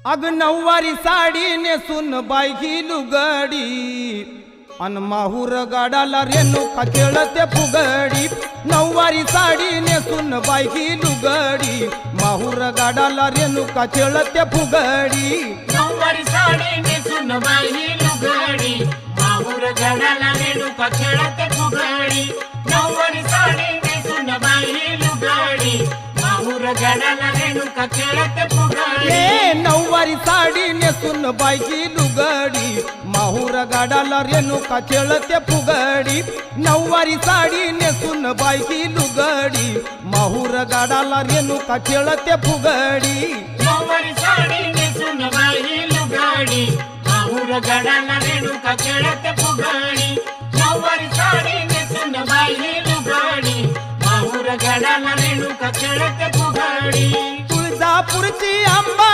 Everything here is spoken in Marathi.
अग नऊवारी साडी नेसून बायकी लुगडी अन माहूर गाडाला रेणुका खेळते फुगडी। नऊवारी साडी नेसून बायकी लुगडी माहूर गाडाला रेणुका खेळते फुगडी। नऊवारी साडी नेसून बाई लुगडी माहूर गाडाला रेणुका खेळते फुगडी। नऊवारी साडी नेसून बाई लुगडी माहूर गाडाला रेणुका खेळते फुगडी। नऊवारी साडी नेसून बायकी लुगडी माहूर गाडाला रेणुका खेळते फुगडी। नऊवारी साडी नेसून बायकी लुगडी माहूर गाडाला रेणुका खेळते फुगडी। नऊवारी साडी नेसून बाई लुगडी माहूर गाडाला रेणुका खेळते फुगडी। नऊवारी साडी नेसून बाई लुगडी माहूर गाडाला रेणुका खेळते फुगडी। तुळजापूरची अंबा